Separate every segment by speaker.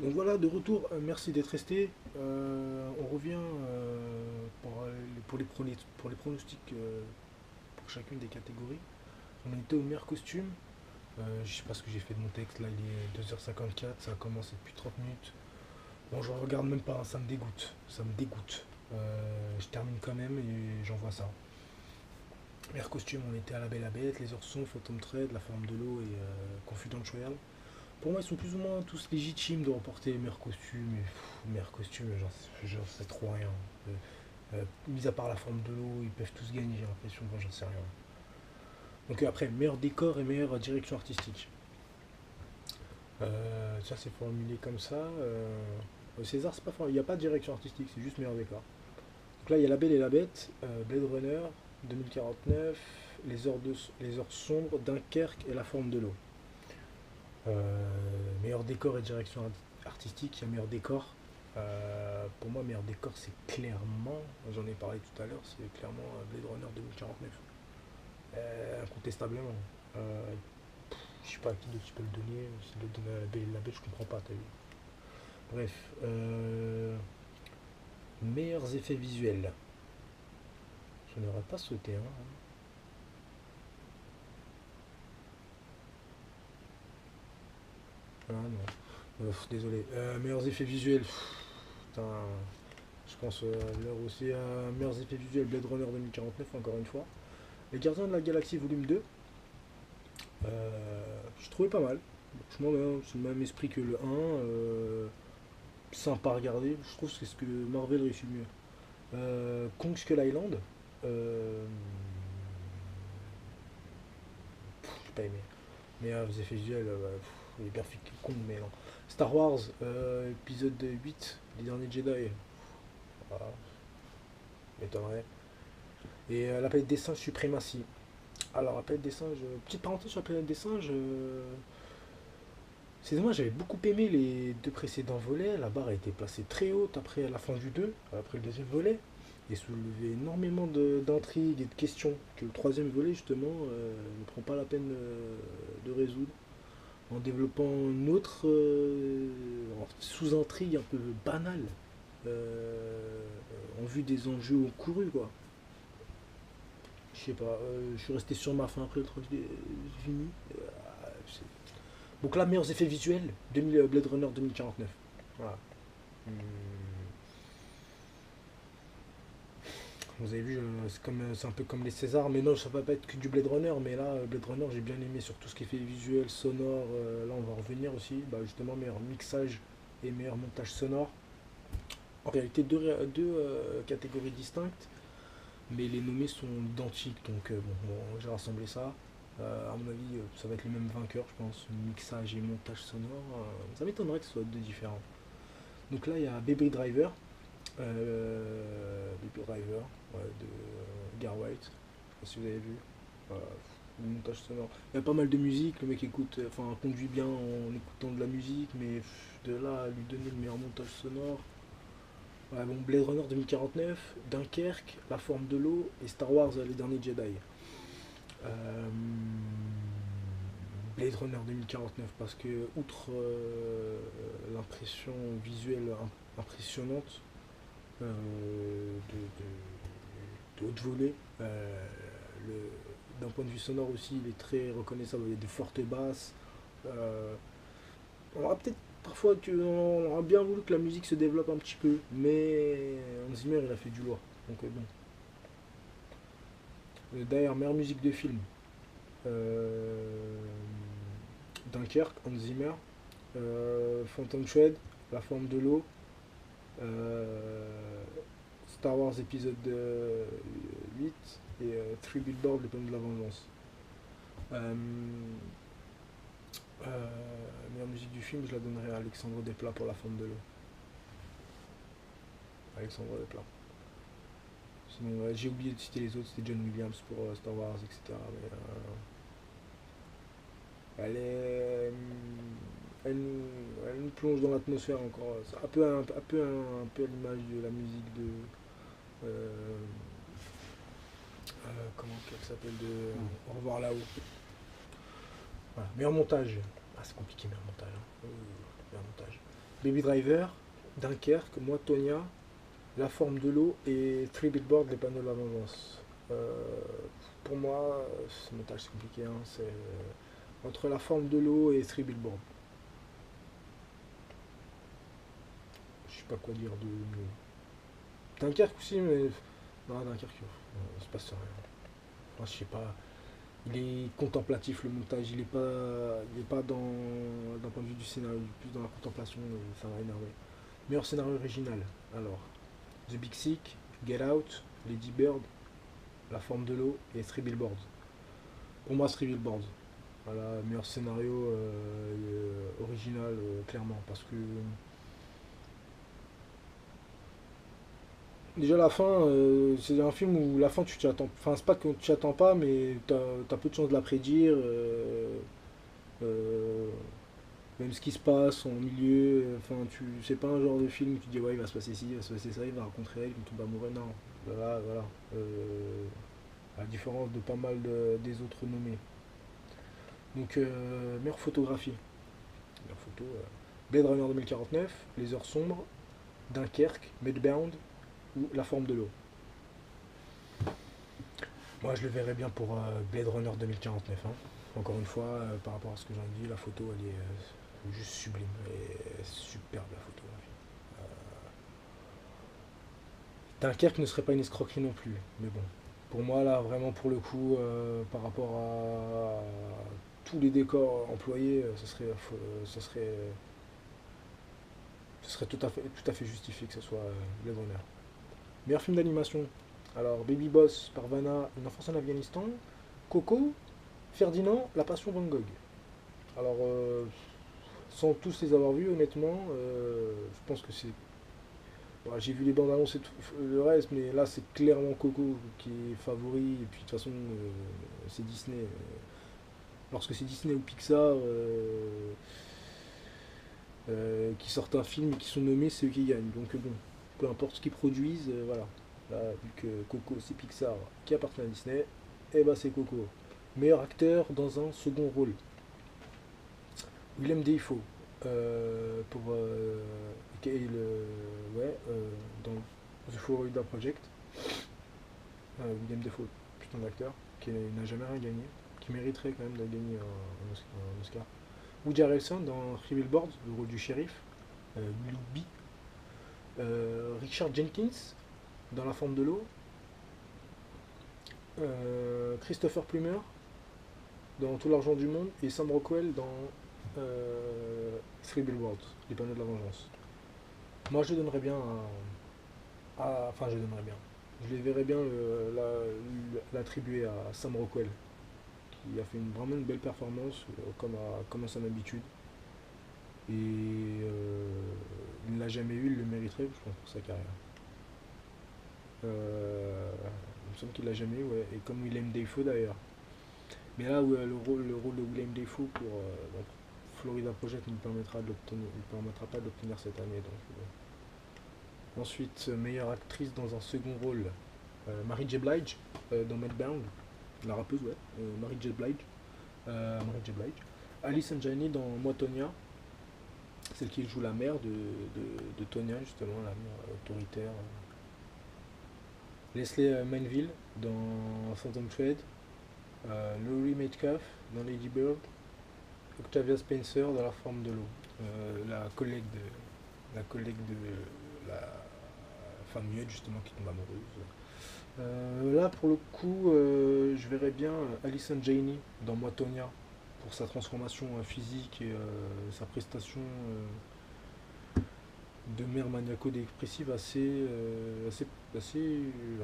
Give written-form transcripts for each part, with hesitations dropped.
Speaker 1: Donc voilà, de retour, merci d'être resté. On revient pour les pronostics pour chacune des catégories. On était au meilleur costume. Je sais pas ce que j'ai fait de mon texte, là il est 2h54, ça a commencé depuis 30 minutes. Bon, je regarde même pas, hein, ça me dégoûte. Ça me dégoûte. Je termine quand même et j'envoie ça. Meilleur costume, on était à La Belle et la Bête, Les Orsons, Phantom Thread, La Forme de l'eau et Confidential. Pour moi, ils sont plus ou moins tous légitimes de remporter les meilleurs costumes. Meilleurs costumes, j'en sais trop rien. Mis à part La Forme de l'eau, ils peuvent tous gagner, j'ai l'impression. Moi, j'en sais rien. Donc après, meilleur décor et meilleure direction artistique. Ça, c'est formulé comme ça. Au César, c'est pas il n'y a pas de direction artistique, c'est juste meilleur décor. Donc là, il y a La Belle et la Bête, Blade Runner, 2049, les heures sombres, Dunkerque et La Forme de l'eau. Meilleur décor et direction artistique, il y a meilleur décor. Pour moi, meilleur décor, c'est clairement, j'en ai parlé tout à l'heure, c'est clairement Blade Runner 2049. Incontestablement. Euh, je sais pas à qui d'autre tu peux le donner, si le donner à La Belle et la Bête, je comprends pas, t'as vu. Bref. Meilleurs effets visuels. Je n'aurais pas sauté, hein. Ah non. Désolé. Meilleurs effets visuels. Putain, je pense à l'heure aussi à meilleurs effets visuels Blade Runner 2049, encore une fois. Les Gardiens de la Galaxie volume 2, je trouvais pas mal. Franchement, c'est le même esprit que le 1. Sympa à regarder. Je trouve que c'est ce que Marvel réussit le mieux. Kong Skull Island, j'ai pas aimé. Mais les effets visuels, ouais, il est bien fait Kong, mais non. Star Wars, épisode 8, Les Derniers Jedi. Voilà, m'étonnerait. Et la planète des singes Suprématie. Alors, la planète des singes, petite parenthèse sur la planète des singes. C'est dommage, j'avais beaucoup aimé les deux précédents volets. La barre a été placée très haute après la fin du 2, après le deuxième volet. Et soulevé énormément d'intrigues et de questions que le troisième volet, justement, ne prend pas la peine de résoudre. En développant une autre sous-intrigue un peu banale en vue des enjeux encourus, quoi. Je sais pas, je suis resté sur ma fin après le truc fini. Donc là, meilleurs effets visuels, Blade Runner 2049. Voilà. Hum, Vous avez vu, c'est un peu comme les Césars, mais non, ça va pas être que du Blade Runner, mais là, Blade Runner, j'ai bien aimé sur tout ce qui est fait visuel, sonore. Là, on va revenir aussi, bah, justement, meilleur mixage et meilleur montage sonore. En réalité, deux catégories distinctes, mais les nommés sont identiques, donc bon, j'ai rassemblé ça. À mon avis, ça va être le même vainqueur, je pense. Mixage et montage sonore. Ça m'étonnerait que ce soit deux différents. Donc là, il y a Baby Driver. Baby Driver, ouais, de Gar White. Je sais pas si vous avez vu. Voilà, le montage sonore. Il y a pas mal de musique. Le mec écoute, enfin, conduit bien en écoutant de la musique, mais de là à lui donner le meilleur montage sonore. Ouais, bon, Blade Runner 2049, Dunkerque, La Forme de l'eau et Star Wars Les Derniers Jedi. Euh, Blade Runner 2049 parce que outre l'impression visuelle impressionnante de haute volée, d'un point de vue sonore aussi il est très reconnaissable, il y a des fortes basses. Euh, on aura peut-être parfois on aura bien voulu que la musique se développe un petit peu, mais Hans Zimmer il a fait du lourd. Donc bon. D'ailleurs, meilleure musique de film. Euh, Dunkerque, Hans Zimmer, Phantom Thread, La Forme de l'eau, euh, Star Wars épisode 8 et Three Billboards, Les Pommes de la Vengeance. Euh, Meilleure musique du film, je la donnerai à Alexandre Desplat pour La Forme de l'eau. Alexandre Desplat. Sinon, j'ai oublié de citer les autres, c'était John Williams pour Star Wars, etc. Mais, elle est. Elle nous plonge dans l'atmosphère encore. C'est un peu à l'image de la musique de. euh, comment qu'elle s'appelle de Au revoir là-haut. Voilà. Meilleur montage. Ah, c'est compliqué, meilleur montage, hein. Meilleur montage. Baby Driver, Dunkerque, Moi, Tonya, La forme de l'eau et Three Billboards, les panneaux de la vengeance. Pour moi, ce montage c'est compliqué, hein, c'est entre La forme de l'eau et Three Billboards. Je sais pas quoi dire de mieux. Dunkerque aussi, mais. Non, Dunkerque, c'est pas ça. Enfin, je sais pas. Il est contemplatif le montage, il est pas d'un point de vue du scénario, plus dans la contemplation, ça m'a énervé. Meilleur scénario original, alors The Big Sick, Get Out, Lady Bird, La forme de l'eau et Three Billboards. Pour moi, Three Billboards. Voilà, meilleur scénario original, clairement, parce que déjà la fin, c'est un film où la fin tu t'y attends, enfin c'est pas que tu t'y attends pas, mais t'as peu de chance de la prédire. Euh, Même ce qui se passe en milieu, enfin, c'est pas un genre de film où tu te dis ouais, il va se passer ci, il va se passer ça, il va rencontrer elle, ils vont tomber amoureux. Non, voilà. À la différence de pas mal des autres nommés. Donc, meilleure photographie. Meilleure photo. Blade Runner 2049, Les Heures Sombres, Dunkerque, Mudbound ou La Forme de l'eau. Moi, je le verrais bien pour Blade Runner 2049. Hein. Encore une fois, par rapport à ce que j'en ai dit, la photo, elle est juste sublime et superbe la photographie. Dunkerque ne serait pas une escroquerie non plus, mais bon. Pour moi, là, vraiment, pour le coup, par rapport à tous les décors employés, ce serait tout à fait justifié que ce soit Blade Runner. Meilleur film d'animation. Alors, Baby Boss par Vanna, Une enfance en Afghanistan. Coco, Ferdinand, La Passion Van Gogh. Alors, sans tous les avoir vus, honnêtement, je pense que c'est. Bon, j'ai vu les bandes annonces et tout, le reste, mais là c'est clairement Coco qui est favori. Et puis de toute façon, c'est Disney. Lorsque c'est Disney ou Pixar qui sortent un film et qui sont nommés, c'est eux qui gagnent. Donc bon, peu importe ce qu'ils produisent, voilà. Là, vu que Coco c'est Pixar qui appartient à Disney, et bah c'est Coco. Meilleur acteur dans un second rôle. Willem Dafoe pour ouais, dans The Florida Project. Willem Dafoe, putain d'acteur, qui n'a jamais rien gagné, qui mériterait quand même de gagner un Oscar. Woody Harrelson dans Three Billboards, le rôle du shérif, Willoughby. Richard Jenkins dans La forme de l'eau. Christopher Plummer dans Tout l'argent du monde et Sam Rockwell dans Three Billboards, Les panneaux de la vengeance. Moi je donnerais bien enfin je donnerais bien. Je les verrais bien l'attribuer à Sam Rockwell, qui a fait vraiment une belle performance, comme à son habitude. Et il ne l'a jamais eu, il le mériterait, je pense, pour sa carrière. Il me semble qu'il l'a jamais eu, ouais. Et comme Willem Dafoe d'ailleurs. Mais là, ouais, le rôle de Willem Dafoe pour Florida Project ne lui permettra pas de l'obtenir cette année. Donc, ensuite, meilleure actrice dans un second rôle, Mary J. Blige dans Mudbound, la rappeuse, ouais, Mary J. Blige. Alison Janney dans Moi, Tonya, celle qui joue la mère de Tonya, justement, la mère autoritaire. Leslie Manville dans Phantom Thread, Laurie Metcalf dans Lady Bird, Octavia Spencer dans La forme de l'eau, la collègue de la femme muette justement qui tombe amoureuse. Là pour le coup, je verrais bien Alison Janney dans Moi, Tonya pour sa transformation physique et sa prestation de mère maniaco-dépressive assez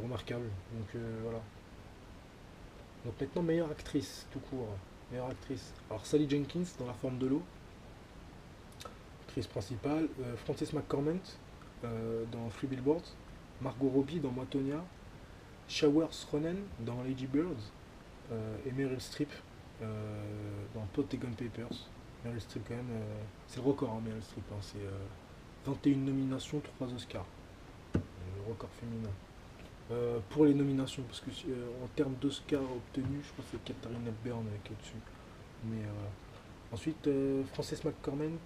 Speaker 1: remarquable. Donc voilà. Donc maintenant, meilleure actrice, tout court. Meilleure actrice. Alors Sally Jenkins dans La forme de l'eau, actrice principale. Frances McCormick dans Three Billboards. Margot Robbie dans Moi, Tonya. Showers Ronan dans Lady Birds. Et Meryl Streep dans Plot et Gun Papers. Meryl Streep quand même, c'est le record, hein, Meryl Streep. Hein, c'est 21 nominations, 3 Oscars. Le record féminin. Pour les nominations, parce que en termes d'Oscars obtenus, je crois que c'est Katharine Hepburn qui est au-dessus. Mais voilà. Ensuite, Frances McCormick